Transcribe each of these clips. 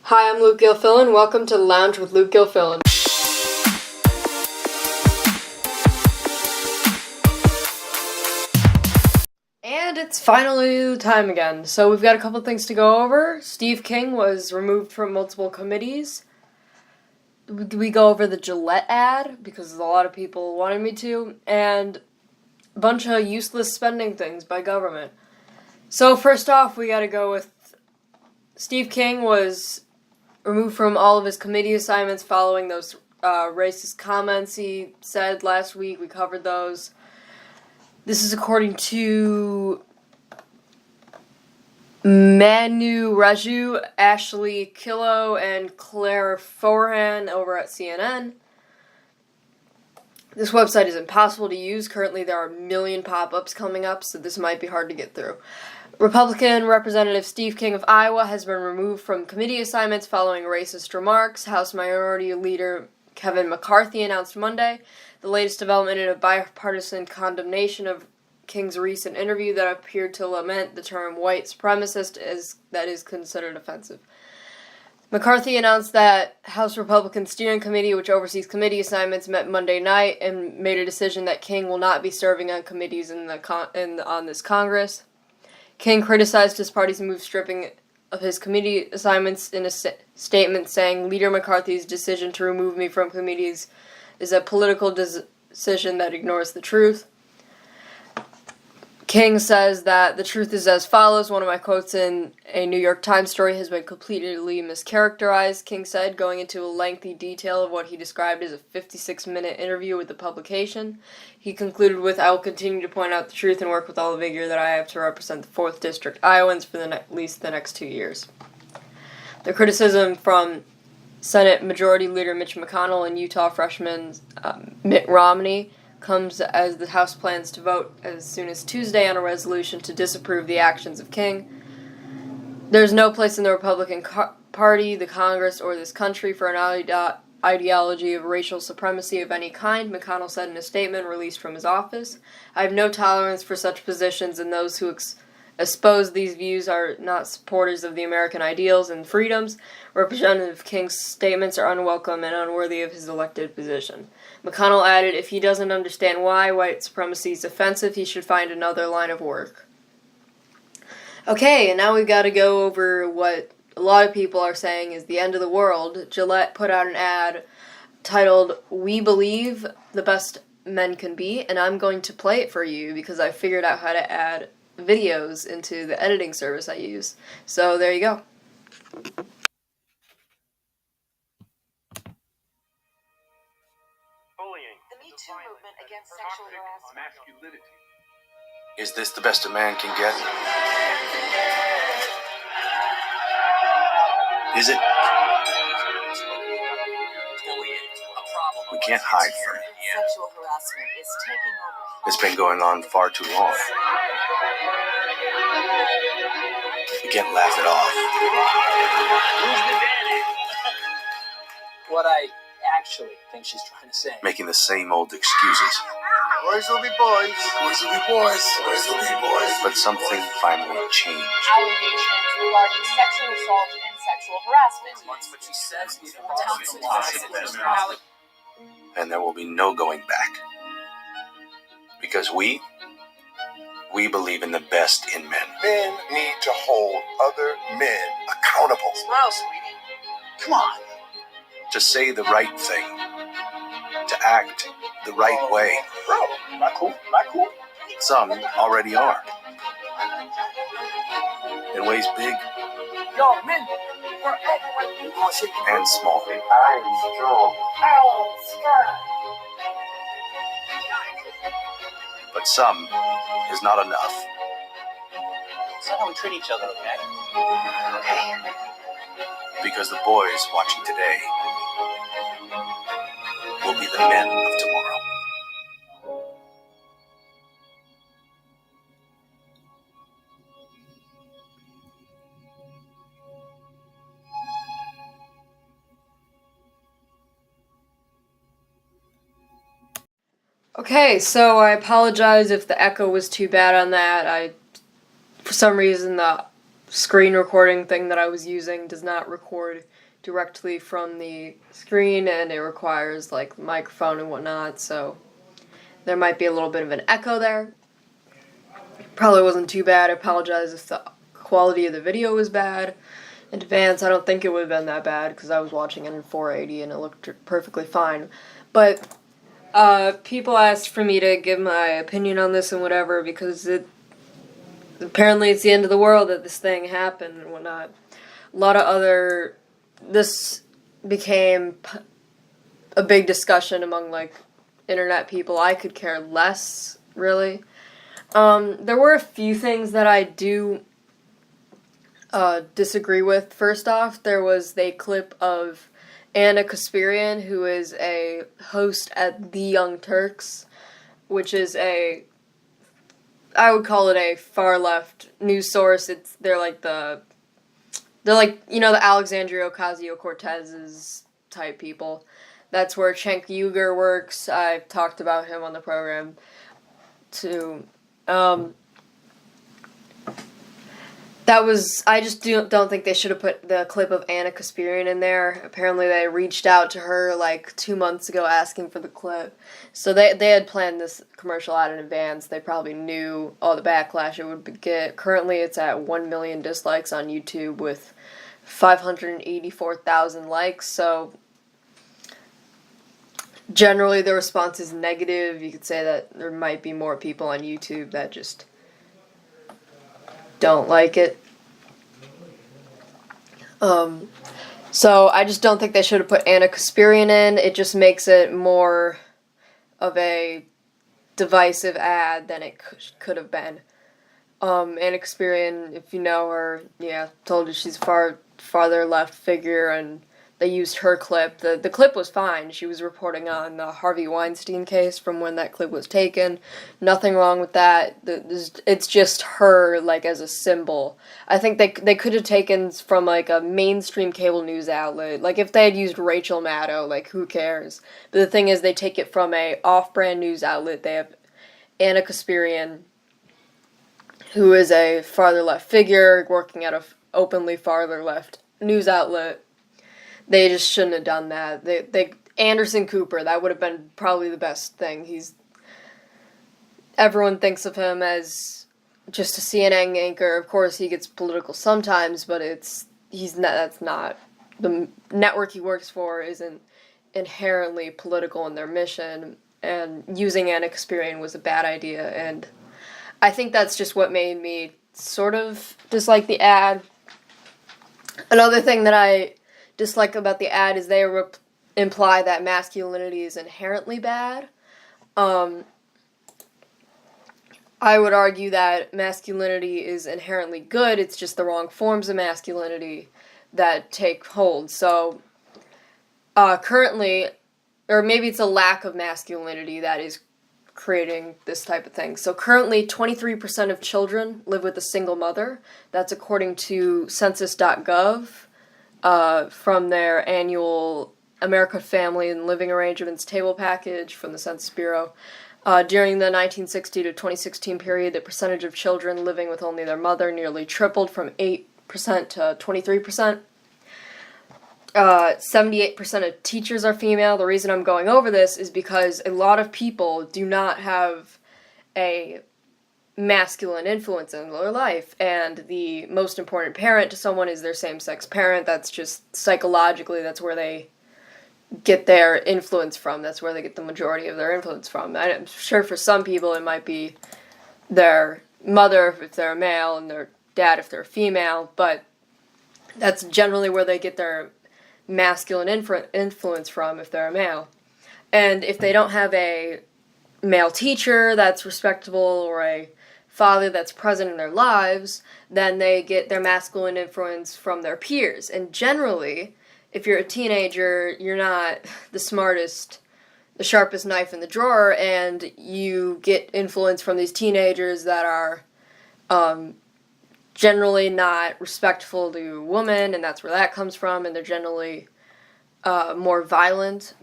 Hi, I'm Luke Gilfillan. Welcome to the Lounge with Luke Gilfillan. And it's finally time again. So we've got a couple things to go over. Steve King was removed from multiple committees. We go over the Gillete ad, because a lot of people wanted me to, and a bunch of useless spending things by government. So first off, we gotta go with Steve King was removed from all of his committee assignments following those racist comments he said last week. We covered those. This is according to Manu Raju, Ashley Killo, and Claire Forhan over at CNN. This website is impossible to use. Currently, there are a million pop-ups coming up, so this might be hard to get through. Republican Representative Steve King of Iowa has been removed from committee assignments following racist remarks. House Minority Leader Kevin McCarthy announced Monday the latest development in a bipartisan condemnation of King's recent interview that appeared to lament the term white supremacist that is considered offensive. McCarthy announced that House Republican Steering Committee, which oversees committee assignments, met Monday night and made a decision that King will not be serving on committees on this Congress. King criticized his party's move stripping of his committee assignments in a statement saying, "Leader McCarthy's decision to remove me from committees is a political decision that ignores the truth." King says that the truth is as follows. One of my quotes in a New York Times story has been completely mischaracterized, King said, going into a lengthy detail of what he described as a 56-minute interview with the publication. He concluded with, "I will continue to point out the truth and work with all the vigor that I have to represent the 4th District Iowans for at least the next 2 years." The criticism from Senate Majority Leader Mitch McConnell and Utah freshman Mitt Romney comes as the House plans to vote as soon as Tuesday on a resolution to disapprove the actions of King. There's no place in the Republican Party, the Congress, or this country for an ideology of racial supremacy of any kind, McConnell said in a statement released from his office. "I have no tolerance for such positions, and those who expose these views are not supporters of the American ideals and freedoms. Representative King's statements are unwelcome and unworthy of his elected position." McConnell added, "If he doesn't understand why white supremacy is offensive, he should find another line of work." Okay, and now we've got to go over what a lot of people are saying is the end of the world. Gillette put out an ad titled, "We Believe the Best Men Can Be," and I'm going to play it for you because I figured out how to add videos into the editing service I use. So there you go. The Me Too movement against sexual harassment. Masculinity. Is this the best a man can get? Is it? We can't hide from it. Sexual harassment is taking over. It's been going on far too long. We can't laugh it off. What I actually think she's trying to say. Making the same old excuses. Boys will be boys. Boys will be boys. Boys will be boys. But something finally changed. Allegations regarding sexual assault and sexual harassment. But she says he's a And there will be no going back. Because we believe in the best in men. Men need to hold other men accountable. Smile, sweetie. Come on. To say the right thing. To act the right way. Bro, not cool. Not cool. Some already are. In ways big Yo, men, we're acting like and small. I'm strong. But some is not enough. That's not how we treat each other, okay? Okay. Because the boys watching today will be the men of tomorrow. Okay, so I apologize if the echo was too bad on that. For some reason, the screen recording thing that I was using does not record directly from the screen, and it requires like microphone and whatnot, so there might be a little bit of an echo there. Probably wasn't too bad. I apologize if the quality of the video was bad. In advance, I don't think it would have been that bad because I was watching it in 480 and it looked perfectly fine. But people asked for me to give my opinion on this and whatever because apparently it's the end of the world that this thing happened and whatnot. A lot of this became a big discussion among like internet people. I could care less, really. There were a few things that I do disagree with. First off, there was a clip of Anna Kasparian, who is a host at The Young Turks, which is I would call it a far left news source. They're like the Alexandria Ocasio-Cortez's type people. That's where Cenk Uygur works. I've talked about him on the program too. I just don't think they should have put the clip of Anna Kasparian in there. Apparently they reached out to her like 2 months ago asking for the clip. So they had planned this commercial out in advance. They probably knew all the backlash it would get. Currently it's at 1 million dislikes on YouTube with 584,000 likes. So generally the response is negative. You could say that there might be more people on YouTube that just don't like it. So I just don't think they should have put Anna Kasparian in. It just makes it more of a divisive ad than it could have been. Anna Kasparian, if you know her, told you she's a farther left figure, and they used her clip. The clip was fine. She was reporting on the Harvey Weinstein case from when that clip was taken. Nothing wrong with that. It's just her, like, as a symbol. I think they could have taken from, like, a mainstream cable news outlet. Like, if they had used Rachel Maddow, like, who cares? But the thing is, they take it from a off-brand news outlet. They have Anna Kasparian, who is a farther left figure, working at a openly farther left news outlet. They just shouldn't have done that. Anderson Cooper, that would have been probably the best thing. Everyone thinks of him as just a CNN anchor. Of course, he gets political sometimes, but that's not. The network he works for isn't inherently political in their mission, and using Anna Kasparian was a bad idea, and I think that's just what made me sort of dislike the ad. Another thing that I dislike about the ad is they imply that masculinity is inherently bad. I would argue that masculinity is inherently good. It's just the wrong forms of masculinity that take hold. So currently, or maybe it's a lack of masculinity that is creating this type of thing. So currently 23% of children live with a single mother. That's according to Census.gov. From their annual American Family and Living Arrangements table package from the Census Bureau. During the 1960 to 2016 period, the percentage of children living with only their mother nearly tripled from 8% to 23%. 78% of teachers are female. The reason I'm going over this is because a lot of people do not have a masculine influence in their life, and the most important parent to someone is their same-sex parent. That's just psychologically, that's where they get their influence from. That's where they get the majority of their influence from. I'm sure for some people it might be their mother if they're a male and their dad if they're a female, but that's generally where they get their masculine influence from if they're a male. And if they don't have a male teacher that's respectable or a father that's present in their lives, then they get their masculine influence from their peers. And generally, if you're a teenager, you're not the smartest, the sharpest knife in the drawer, and you get influence from these teenagers that are generally not respectful to women, and that's where that comes from, and they're generally more violent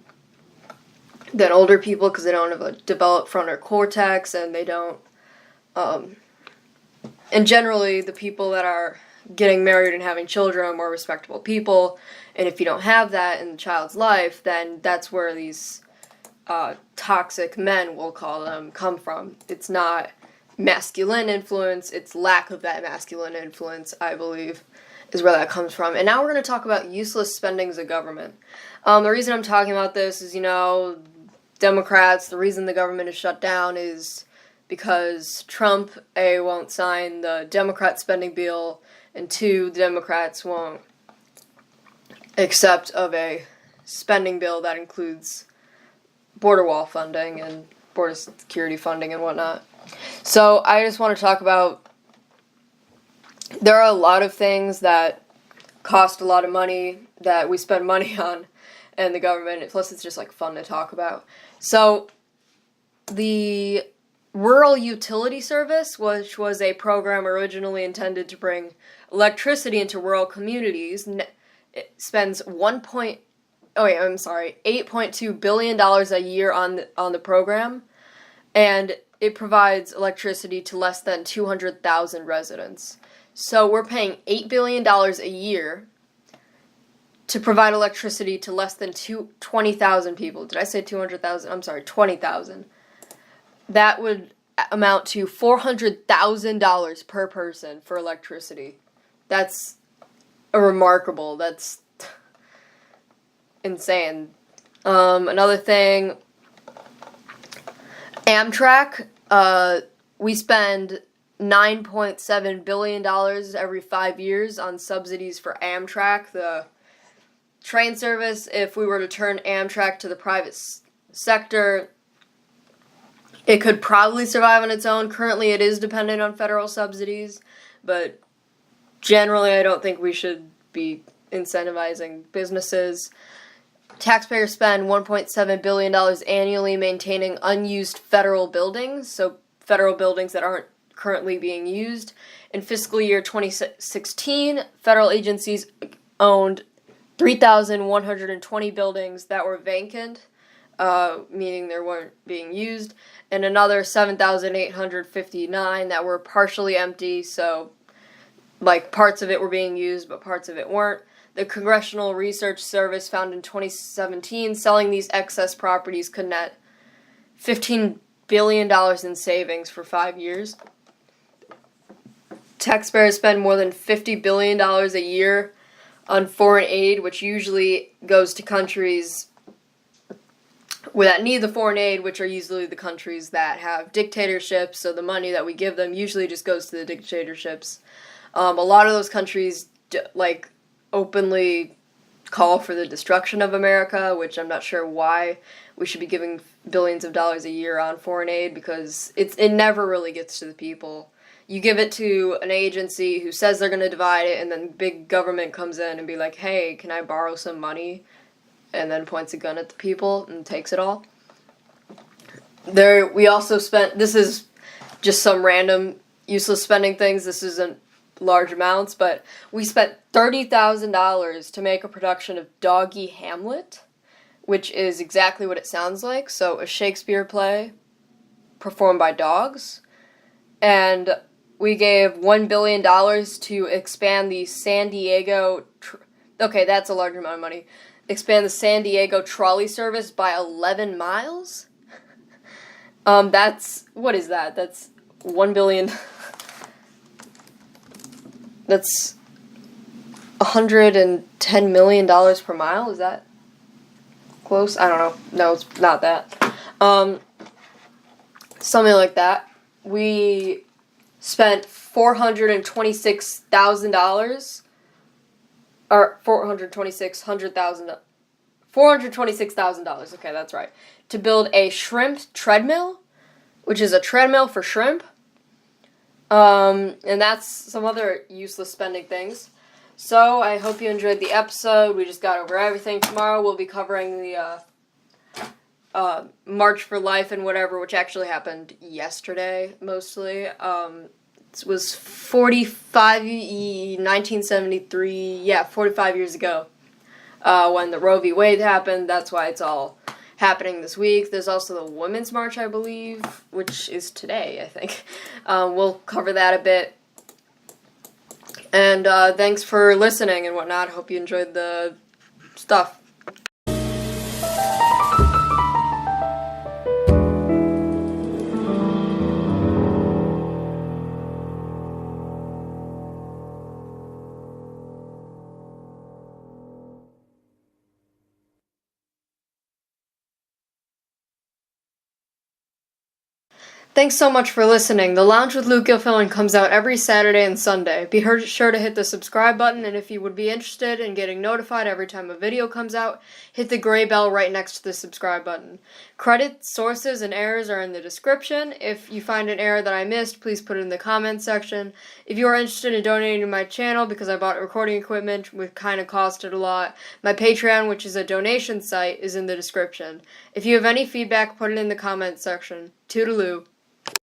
than older people because they don't have a developed frontal cortex, and they don't and generally, the people that are getting married and having children are more respectable people. And if you don't have that in the child's life, then that's where these toxic men, we'll call them, come from. It's not masculine influence, it's lack of that masculine influence, I believe, is where that comes from. And now we're going to talk about useless spendings of government. The reason I'm talking about this is, Democrats, the reason the government is shut down is because Trump, A, won't sign the Democrat spending bill, and 2, the Democrats won't accept of a spending bill that includes border wall funding and border security funding and whatnot. So I just want to talk about, there are a lot of things that cost a lot of money that we spend money on in the government, plus it's just fun to talk about. So the Rural Utility Service, which was a program originally intended to bring electricity into rural communities, it spends $8.2 billion a year on the program, and it provides electricity to less than 200,000 residents. So we're paying $8 billion a year to provide electricity to less than 20,000 people. Did I say 200,000? I'm sorry, 20,000. That would amount to $400,000 per person for electricity. That's that's insane. Another thing, Amtrak, we spend $9.7 billion every 5 years on subsidies for Amtrak, the train service. If we were to turn Amtrak to the private sector, it could probably survive on its own. Currently, it is dependent on federal subsidies, but generally, I don't think we should be incentivizing businesses. Taxpayers spend $1.7 billion annually maintaining unused federal buildings, so federal buildings that aren't currently being used. In fiscal year 2016, federal agencies owned 3,120 buildings that were vacant, meaning they weren't being used, and another 7,859 that were partially empty, so parts of it were being used, but parts of it weren't. The Congressional Research Service found in 2017 selling these excess properties could net $15 billion in savings for 5 years. Taxpayers spend more than $50 billion a year on foreign aid, which usually goes to countries that need the foreign aid, which are usually the countries that have dictatorships, so the money that we give them usually just goes to the dictatorships. A lot of those countries, openly call for the destruction of America, which I'm not sure why we should be giving billions of dollars a year on foreign aid, because it never really gets to the people. You give it to an agency who says they're going to divide it, and then big government comes in and be like, hey, can I borrow some money? And then points a gun at the people and takes it all. We also spent, this is just some random useless spending things, this isn't large amounts, but we spent $30,000 to make a production of Doggy Hamlet, which is exactly what it sounds like, so a Shakespeare play performed by dogs, and we gave $1 billion to expand the San Diego, okay, that's a large amount of money, expand the San Diego trolley service by 11 miles? What is that? That's $1 billion... That's $110 million per mile? Is that close? I don't know. No, it's not that. Something like that. We spent $426,000, or $426,000, okay, that's right, to build a shrimp treadmill, which is a treadmill for shrimp. And that's some other useless spending things. So, I hope you enjoyed the episode. We just got over everything. Tomorrow we'll be covering the, March for Life and whatever, which actually happened yesterday, mostly. It was 45 years ago, when the Roe v. Wade happened. That's why it's all happening this week. There's also the Women's March, I believe, which is today, I think. We'll cover that a bit. And thanks for listening and whatnot. Hope you enjoyed the stuff. Thanks so much for listening. The Lounge with Luke Gilfillan comes out every Saturday and Sunday. Be sure to hit the subscribe button, and if you would be interested in getting notified every time a video comes out, hit the gray bell right next to the subscribe button. Credits, sources, and errors are in the description. If you find an error that I missed, please put it in the comments section. If you are interested in donating to my channel, because I bought recording equipment, which kind of costed a lot, my Patreon, which is a donation site, is in the description. If you have any feedback, put it in the comments section. Toodaloo.